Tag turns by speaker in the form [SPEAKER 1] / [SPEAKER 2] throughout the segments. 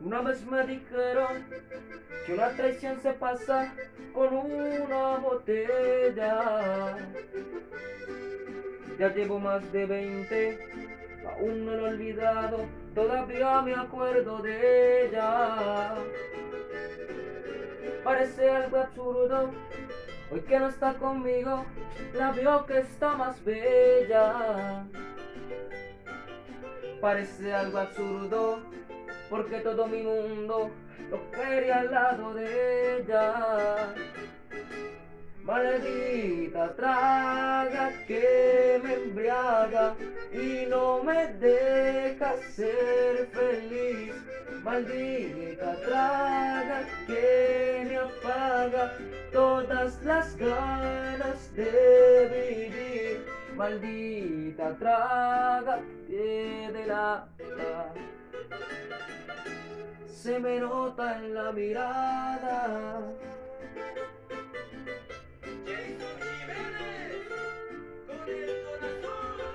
[SPEAKER 1] Una vez me dijeron que una traición se pasa con una botella. Ya llevo más de 20, aún no lo he olvidado, todavía me acuerdo de ella. Parece algo absurdo, hoy que no está conmigo, la veo que está más bella. Parece algo absurdo, porque todo mi mundo lo quería al lado de ella. Maldita traga que me embriaga y no me deja ser feliz. Maldita traga que me apaga todas las ganas de vivir. Maldita traga que delata, se me nota en la mirada.
[SPEAKER 2] Jason Jiménez, con el corazón.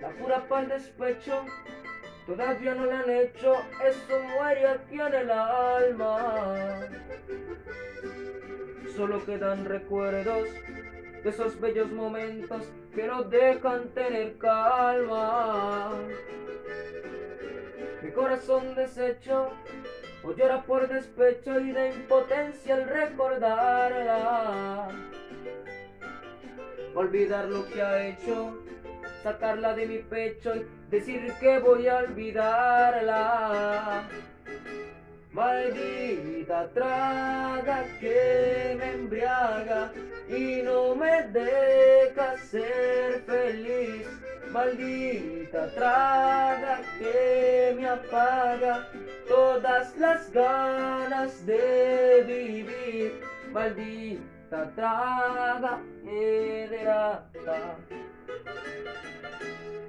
[SPEAKER 1] La cura para el despecho todavía no la han hecho, eso muere aquí en el alma. Solo quedan recuerdos de esos bellos momentos que no dejan tener calma. Mi corazón deshecho o llora por despecho y de impotencia al recordarla. Olvidar lo que ha hecho, sacarla de mi pecho y decir que voy a olvidarla. Maldita traga que me embriaga y no me deja ser feliz. Maldita traga que me apaga todas las ganas de vivir. Maldita traga que delata,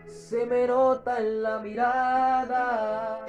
[SPEAKER 1] se me nota en la mirada.